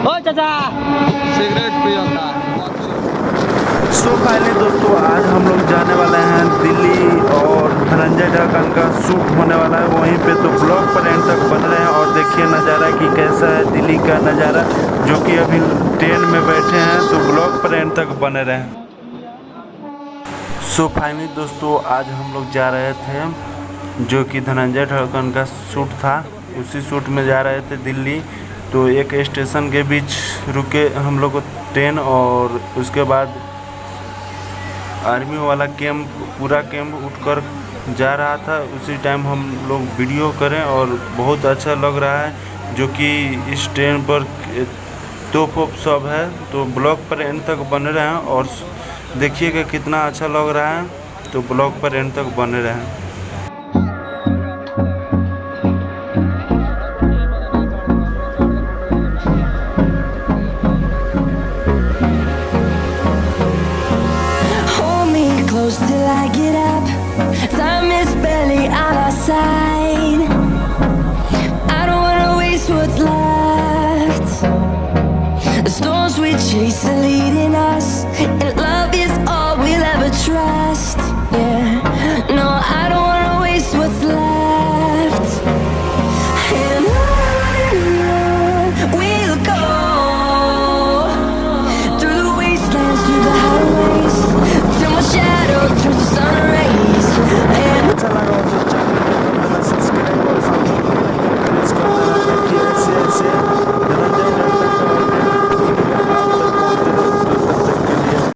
ओ चाचा सिगरेट पिया था। सो फाइनली दोस्तों आज हम लोग जाने वाले हैं दिल्ली और धनंजय ढक्कन का शूट होने वाला है वहीं पे। तो ब्लॉग पर एंड तक बन रहे हैं और देखिए नज़ारा कि कैसा है दिल्ली का नज़ारा, जो कि अभी ट्रेन में बैठे हैं। तो ब्लॉग पर एंड तक बने रहें। सो फाइनली दोस्तों आज हम लोग जा रहे थे, जो कि धनंजय ढक्कन का शूट था, उसी शूट में जा रहे थे दिल्ली। तो एक स्टेशन के बीच रुके हम लोग ट्रेन, और उसके बाद आर्मी वाला कैंप, पूरा कैंप उठकर जा रहा था। उसी टाइम हम लोग वीडियो करें और बहुत अच्छा लग रहा है, जो कि इस ट्रेन पर तोप सब है। तो ब्लॉग पर एंड तक बने रहें और देखिएगा कितना अच्छा लग रहा है। तो ब्लॉग पर एंड तक बने रहें। Close till I get up. Time is barely on our side. I don't wanna waste what's left. The storms we chase are leading us, and love is all we'll ever trust.